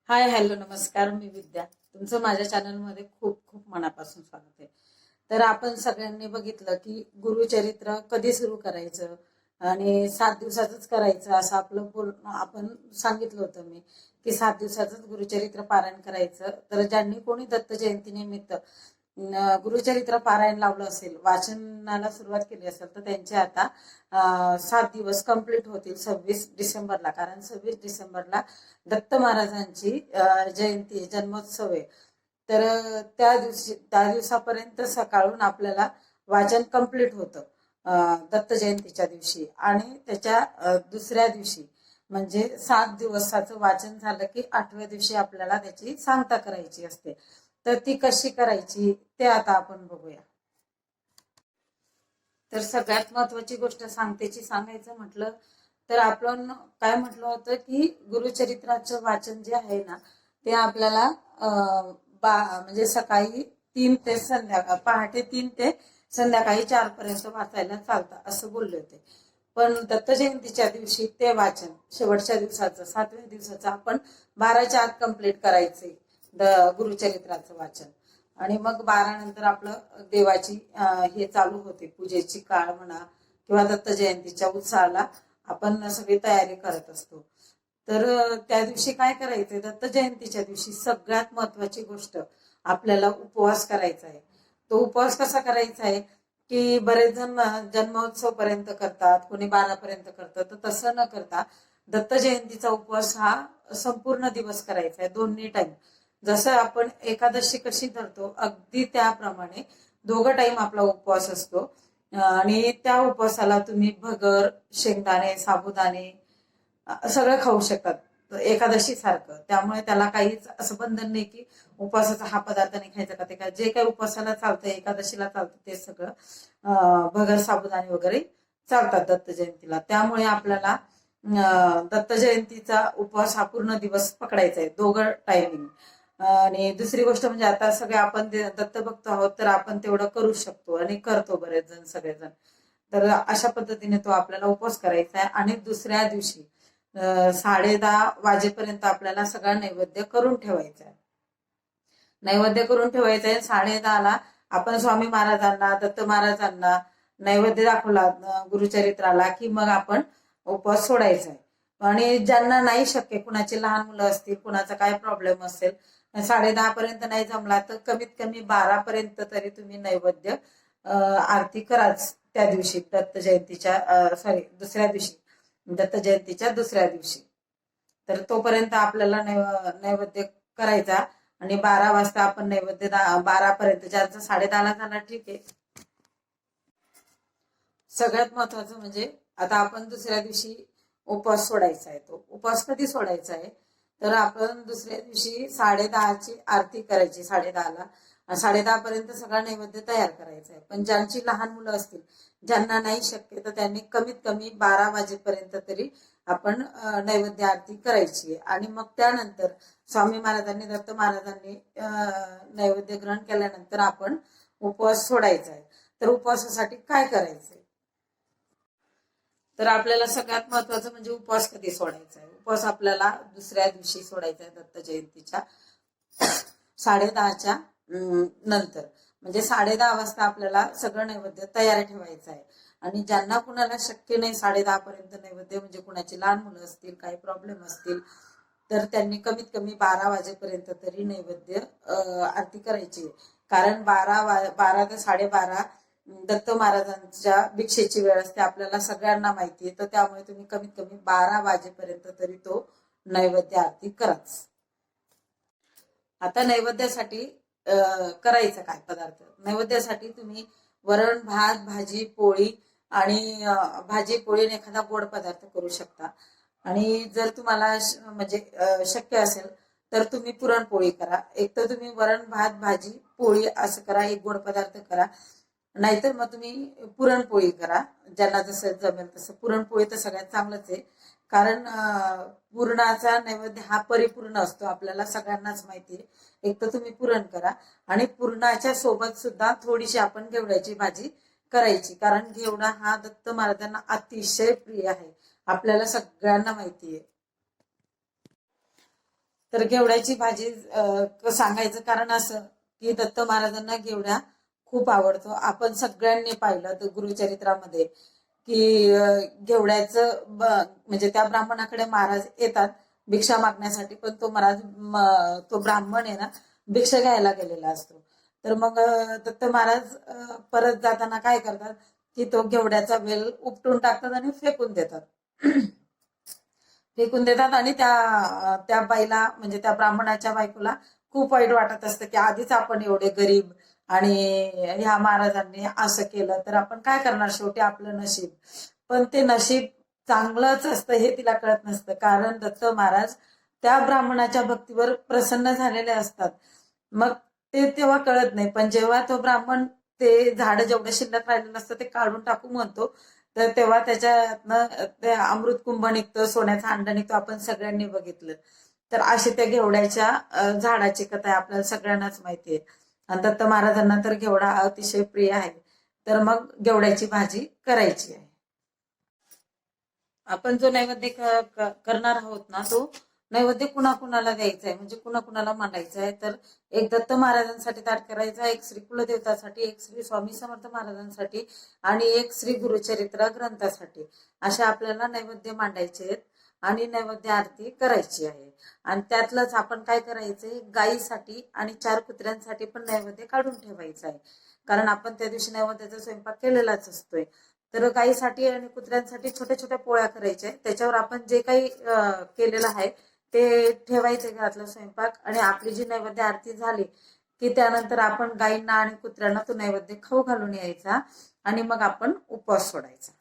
Hi hello नमस्कार. मी विद्या. तुमचं माझ्या चॅनलमध्ये खूप खूप मनापासून स्वागत आहे. तर आपण सगळ्यांनी बघितलं की गुरुचरित्र कधी सुरू करायचं आणि 7 दिवसाचंच करायचं असं आपलं आपण सांगितलं होतं मी की 7 दिवसाचंच गुरुचरित्र पारायण करायचं. तर ज्यांनी कोणी दत्त जयंती निमित्त गुरुचरित्र पारायण लावलं असेल, वाचनाला सुरुवात केली असेल, तर त्यांचे आता 7 दिवस कंप्लीट होतील 26 डिसेंबरला. कारण 26 डिसेंबरला दत्त महाराजांची जयंती जन्मोत्सव आहे. तर त्या दिवसापर्यंत सकाळून आपल्याला वाचन कंप्लीट होतं दत्त जयंतीच्या दिवशी. आणि त्याच्या दुसऱ्या दिवशी म्हणजे 7 दिवसाचं वाचन झालं की 8व्या दिवशी आपल्याला त्याची सांगता करायची असते. तर ती कशी करायची ते आता आपण बघूया. तर सगळ्यात महत्वाची गोष्ट सांगतेची सांगायचं म्हटलं तर आपण काय म्हटलं होतं की गुरुचरित्राचं वाचन जे आहे ना ते आपल्याला म्हणजे सकाळी 3 ते पहाटे 3 ते संध्याकाळी 4 पर्यंत वाचायला चालतं असं बोलले होते. पण दत्त जयंतीच्या दिवशी ते वाचन शेवटच्या दिवसाचं 7व्या दिवसाचं आपण 12च्या आत कंप्लीट करायचे गुरुचरित्राचं वाचन. आणि मग 12 नंतर आपलं देवाची हे चालू होते, पूजेची काळ म्हणा किंवा दत्त जयंतीच्या उत्सवाला आपण सगळी तयारी करत असतो. तर त्या दिवशी काय करायचंय, दत्त जयंतीच्या दिवशी सगळ्यात महत्वाची गोष्ट आपल्याला उपवास करायचा आहे. तो उपवास कसा करायचा आहे की बरेच जण जन्मोत्सव पर्यंत करतात, कोणी 12 पर्यंत करतात. तर तसं न करता दत्त जयंतीचा उपवास हा संपूर्ण दिवस करायचा आहे, दोन्ही टाइम. जसं आपण एकादशी कशी धरतो अगदी त्याप्रमाणे दोघं टाइम आपला उपवास असतो. आणि त्या उपवासाला तुम्ही भगर, शेंगदाणे, साबुदाणे सगळं खाऊ शकतात एकादशी सारखं. त्यामुळे त्याला काहीच असं बंधन नाही की उपवासाचा हा पदार्थ नाही खायचा का ते काय. जे काही उपवासाला चालतं, एकादशीला चालतं, ते सगळं भगर, साबुदाणे वगैरे चालतात दत्त जयंतीला. त्यामुळे आपल्याला दत्त जयंतीचा उपवास हा पूर्ण दिवस पकडायचा आहे, दोघं टायमिंग. आणि दुसरी गोष्ट म्हणजे आता सगळे आपण दत्त भक्त आहोत तर आपण तेवढं करू शकतो आणि करतो बरेच जण, सगळेजण. तर अशा पद्धतीने तो आपल्याला उपवास करायचा आहे. आणि दुसऱ्या दिवशी 10:30 वाजेपर्यंत आपल्याला सगळा नैवेद्य करून ठेवायचा आहे. नैवेद्य करून ठेवायचं आहे. 10:30ला आपण स्वामी महाराजांना, दत्त महाराजांना नैवेद्य दाखवला गुरुचरित्राला की मग आपण उपवास सोडायचा आहे. आणि ज्यांना नाही शक्य, कुणाचे लहान मुलं असतील, कुणाचा काय प्रॉब्लेम असेल, 10:30 पर्यंत नाही जमला तर कमीत कमी 12 पर्यंत तरी तुम्ही नैवेद्य आरती कराच त्या दिवशी, दत्त जयंतीच्या दुसऱ्या दिवशी, दत्त जयंतीच्या दुसऱ्या दिवशी. तर तोपर्यंत आपल्याला नैवेद्य करायचा. आणि 12 वाजता आपण नैवेद्य 12 पर्यंत, ज्यांचा 10:30ला झाला ठीक आहे. सगळ्यात महत्वाचं म्हणजे आता आपण दुसऱ्या दिवशी उपवास सोडायचा आहे. तो उपवास कधी सोडायचा आहे तर आपण दुसऱ्या दिवशी 10:30ची आरती करायची. 10:30ला 10:30 पर्यंत सगळा नैवेद्य तयार करायचा आहे. पण ज्यांची लहान मुलं असतील, ज्यांना नाही शक्य, तर त्यांनी कमीत कमी 12 वाजेपर्यंत तरी आपण नैवेद्य आरती करायची आहे. आणि मग त्यानंतर स्वामी महाराजांनी, दत्त महाराजांनी नैवेद्य ग्रहण केल्यानंतर आपण उपवास सोडायचा आहे. तर उपवासासाठी काय करायचंय तर आपल्याला सगळ्यात महत्वाचं म्हणजे उपवास कधी सोडायचा आहे. उपवास आपल्याला दुसऱ्या दिवशी सोडायचा आहे दत्त जयंतीच्या 10:30च्या नंतर. म्हणजे 10:30 वाजता आपल्याला सगळं नैवेद्य तयार ठेवायचं आहे. आणि ज्यांना कुणाला शक्य नाही 10:30 पर्यंत नैवेद्य, म्हणजे कुणाची लहान मुलं असतील, काही प्रॉब्लेम असतील, तर त्यांनी कमीत कमी 12 वाजेपर्यंत तरी नैवेद्य आरती करायची. कारण 12 ते 12:30 दत्त महाराजांच्या भिक्षेची वेळ असते, आपल्याला सगळ्यांना माहिती आहे. तर त्यामुळे तुम्ही कमीत कमी 12 वाजेपर्यंत तरी तो नैवेद्य आरती कराच. आता नैवेद्यासाठी करायचं काय पदार्थ. नैवेद्यासाठी तुम्ही वरण, भात, भाजी, पोळी आणि भाजी पोळी आणि एखादा गोड पदार्थ करू शकता. आणि जर तुम्हाला म्हणजे शक्य असेल तर तुम्ही पुरणपोळी करा. एक तर तुम्ही वरण, भात, भाजी, पोळी असं करा, एक गोड पदार्थ करा. नाहीतर मग तुम्ही पुरणपोळी करा, ज्यांना जसं जमेल तसं. पुरणपोळी तर सगळ्यात चांगलंच आहे, कारण पुरणाचा नैवेद्य हा परिपूर्ण असतो, आपल्याला सगळ्यांनाच माहिती आहे. एक तर तुम्ही पुरण करा आणि पुरणाच्या सोबत सुद्धा थोडीशी आपण घेवड्याची भाजी करायची. कारण घेवडा हा दत्त महाराजांना अतिशय प्रिय आहे, आपल्याला सगळ्यांना माहिती आहे. तर घेवड्याची भाजी सांगायचं कारण असं की दत्त महाराजांना घेवडा खूप आवडतो. आपण सगळ्यांनी पाहिलं तर गुरुचरित्रामध्ये की घेवड्याचं म्हणजे त्या ब्राह्मणाकडे महाराज येतात भिक्षा मागण्यासाठी, पण तो महाराज तो ब्राह्मण आहे ना भिक्षा घ्यायला गेलेला असतो. तर मग दत्त महाराज परत जाताना काय करतात की तो घेवड्याचा वेल उपटून टाकतात आणि फेकून देतात. फेकून देतात आणि त्या बाईला म्हणजे त्या ब्राह्मणाच्या बायकोला खूप वाईट वाटत असतं की आधीच आपण एवढे गरीब आणि ह्या महाराजांनी असं केलं तर आपण काय करणार, शेवटी आपलं नशीब. पण ते नशीब चांगलंच असतं हे तिला कळत नसतं, कारण दत्त महाराज त्या ब्राह्मणाच्या भक्तीवर प्रसन्न झालेले असतात. मग ते तेव्हा कळत नाही, पण जेव्हा तो ब्राह्मण ते झाड जेवढं शिल्लक राहिलेलं असतं ते काढून टाकू म्हणतो, तर तेव्हा त्याच्यातनं ते अमृत कुंभ निघतं, सोन्याचा अंडा निघतो, आपण सगळ्यांनी बघितलं. तर अशी त्या घेवड्याच्या झाडाची कथा आपल्याला सगळ्यांनाच माहिती आहे. आणि दत्त महाराजांना तर घेवडा अतिशय प्रिय आहे. तर मग घेवड्याची भाजी करायची आहे. आपण जो नैवेद्य करणार आहोत ना तो नैवेद्य कुणाकुणाला द्यायचा आहे, म्हणजे कुणाकुणाला मांडायचा आहे. तर एक दत्त महाराजांसाठी ताट करायचा, एक श्री कुलदेवतासाठी, एक श्री स्वामी समर्थ महाराजांसाठी आणि एक श्री गुरुचरित्र ग्रंथासाठी, अशा आपल्याला नैवेद्य मांडायचे आहेत आणि नैवेद्य आरती करायची आहे. आणि त्यातलंच आपण काय करायचंय, गायीसाठी आणि 4 कुत्र्यांसाठी पण नैवेद्य काढून ठेवायचा आहे, कारण आपण त्या दिवशी नैवेद्याचा स्वयंपाक केलेलाच असतोय. तर गायीसाठी आणि कुत्र्यांसाठी छोट्या छोट्या पोळ्या करायच्या, त्याच्यावर आपण जे काही केलेलं आहे ते ठेवायचे घरातला स्वयंपाक. आणि आपली जी नैवेद्य आरती झाली की त्यानंतर आपण गायींना आणि कुत्र्यांना तो नैवेद्य खाऊ घालून यायचा आणि मग आपण उपवास सोडायचा.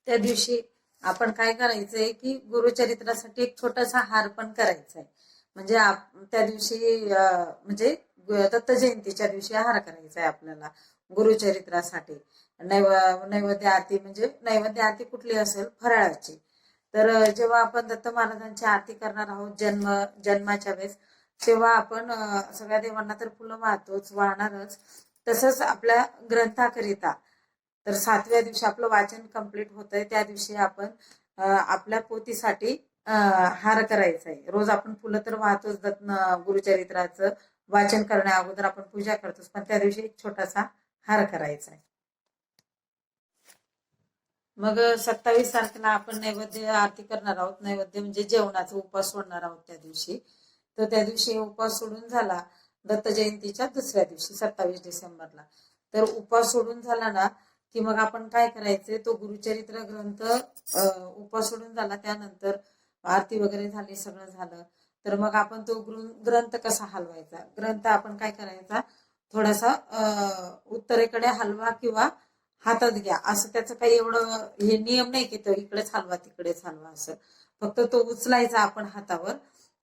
त्या दिवशी आपण काय करायचंय की गुरुचरित्रासाठी एक छोटासा हार पण करायचा आहे, म्हणजे त्या दिवशी म्हणजे दत्त जयंतीच्या दिवशी हार करायचा आहे आपल्याला गुरुचरित्रासाठी. नैवेद्य आरती म्हणजे नैवेद्य आरती कुठली असेल, फराळाची. तर जेव्हा आपण दत्त महाराजांची आरती करणार आहोत जन्माच्या वेळेस, तेव्हा आपण सगळ्या देवांना तर फुलं वाहणारच, तसंच आपल्या ग्रंथाकरिता तर 7व्या दिवशी आपलं वाचन कंप्लीट होतंय, त्या दिवशी आपण आपल्या पोथीसाठी हार करायचा आहे. रोज आपण फुलं तर वाहतोच, गुरुचरित्राचं वाचन करण्या अगोदर आपण पूजा करतोच, पण त्या दिवशी एक छोटासा हार करायचा आहे. मग 27 तारखेला आपण नैवेद्य आरती करणार आहोत. नैवेद्य म्हणजे जेवणाचा उपवास सोडणार आहोत त्या दिवशी. तर त्या दिवशी उपवास सोडून झाला दत्त जयंतीच्या दुसऱ्या दिवशी 27 डिसेंबरला. तर उपवास सोडून झाला ना की मग आपण काय करायचंय, तो गुरुचरित्र ग्रंथ उपवास सोडून झाला त्यानंतर आरती वगैरे झाली, सगळं झालं, तर मग आपण तो ग्रंथ कसा हलवायचा, ग्रंथ आपण काय करायचा, थोडासा उत्तरेकडे हलवा किंवा हातात घ्या, असं त्याचं काही एवढं हे नियम नाही की तो इकडेच हलवा तिकडेच हलवा असं. फक्त तो उचलायचा आपण हातावर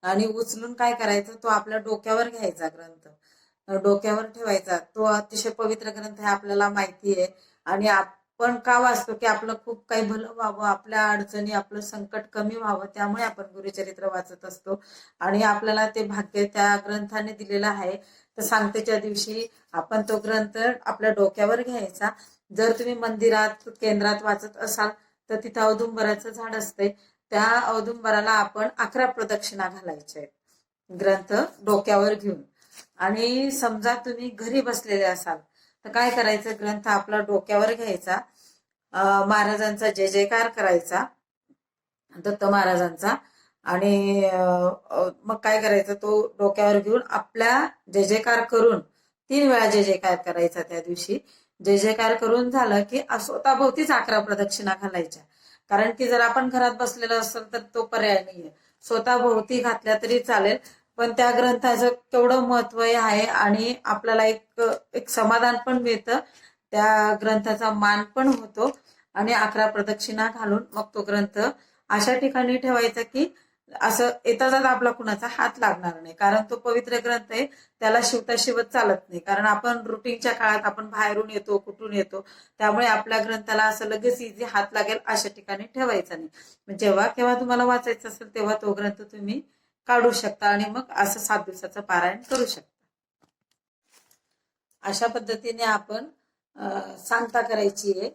आणि उचलून काय करायचं, तो आपल्या डोक्यावर घ्यायचा ग्रंथ, डोक्यावर ठेवायचा. तो अतिशय पवित्र ग्रंथ आहे, आपल्याला माहिती आहे. आणि आपण का वाचतो की आपलं खूप काही भलं व्हावं, आपल्या अडचणी आपलं संकट कमी व्हावं, त्यामुळे आपण गुरुचरित्र वाचत असतो आणि आपल्याला ते भाग्य त्या ग्रंथाने दिलेलं आहे. तर सांगतेच्या दिवशी आपण तो ग्रंथ आपल्या डोक्यावर घ्यायचा. जर तुम्ही मंदिरात केंद्रात वाचत असाल तर तिथं औदुंबराचं झाड असते, त्या औदुंबराला आपण 11 प्रदक्षिणा घालायच्या आहेत ग्रंथ डोक्यावर घेऊन. आणि समजा तुम्ही घरी बसलेले असाल तर काय करायचं, ग्रंथ आपला डोक्यावर घ्यायचा, महाराजांचा जय जयकार करायचा दत्त महाराजांचा. आणि मग काय करायचं, तो डोक्यावर घेऊन आपल्या जय जयकार करून 3 वेळा जय जयकार करायचा. त्या दिवशी जय जयकार करून झालं की स्वतःभोवतीच 11 प्रदक्षिणा घालायच्या, कारण की जर आपण घरात बसलेलो असेल तर तो पर्याय नाहीये, स्वतःभोवती घातल्या तरी चालेल. पण त्या ग्रंथाचं केवढं महत्व आहे आणि आपल्याला एक समाधान पण मिळतं, त्या ग्रंथाचा मान पण होतो. आणि 11 प्रदक्षिणा घालून मग तो ग्रंथ अशा ठिकाणी ठेवायचा की असं येता जाता आपला कुणाचा हात लागणार नाही, कारण तो पवित्र ग्रंथ आहे, त्याला शिवता शिवत चालत नाही. कारण आपण रुटीनच्या काळात आपण बाहेरून येतो, कुठून येतो, त्यामुळे आपल्या ग्रंथाला असं लगेच इझी हात लागेल अशा ठिकाणी ठेवायचा नाही. जेव्हा केव्हा तुम्हाला वाचायचं असेल तेव्हा तो ग्रंथ तुम्ही काढू शकता आणि मग असं 7 दिवसाचं पारायण करू शकता. अशा पद्धतीने आपण सांगता करायची आहे.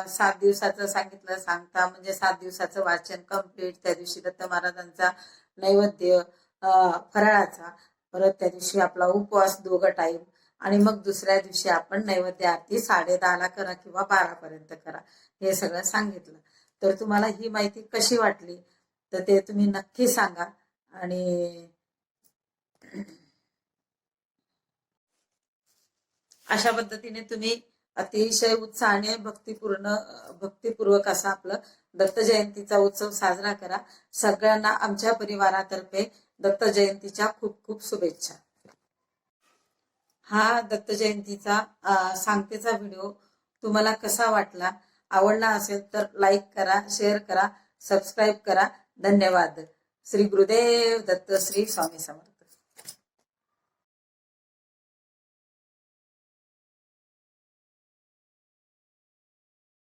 7 दिवसाचं सांगितलं, सांगता म्हणजे 7 दिवसाचं वाचन कम्प्लीट. त्या दिवशी दत्त महाराजांचा नैवेद्य फराळाचा, परत त्या दिवशी आपला उपवास 2 टाइम, आणि मग दुसऱ्या दिवशी आपण नैवेद्य आरती 10:30ला करा किंवा 12पर्यंत करा, हे सगळं सांगितलं. तर तुम्हाला ही माहिती कशी वाटली तर ते तुम्ही नक्की सांगा. आणि अशा पद्धतीने तुम्ही अतिशय उत्साहाने भक्तिपूर्वक असा आपलं दत्त जयंतीचा उत्सव साजरा करा. सगळ्यांना आमच्या परिवारातर्फे दत्त जयंतीच्या खूप खूप शुभेच्छा. हा दत्त जयंतीचा सांगतेचा व्हिडिओ तुम्हाला कसा वाटला, आवडला असेल तर लाईक करा, शेअर करा, सबस्क्राईब करा. धन्यवाद. श्री गुरुदेव दत्त, श्री स्वामी समर्थ.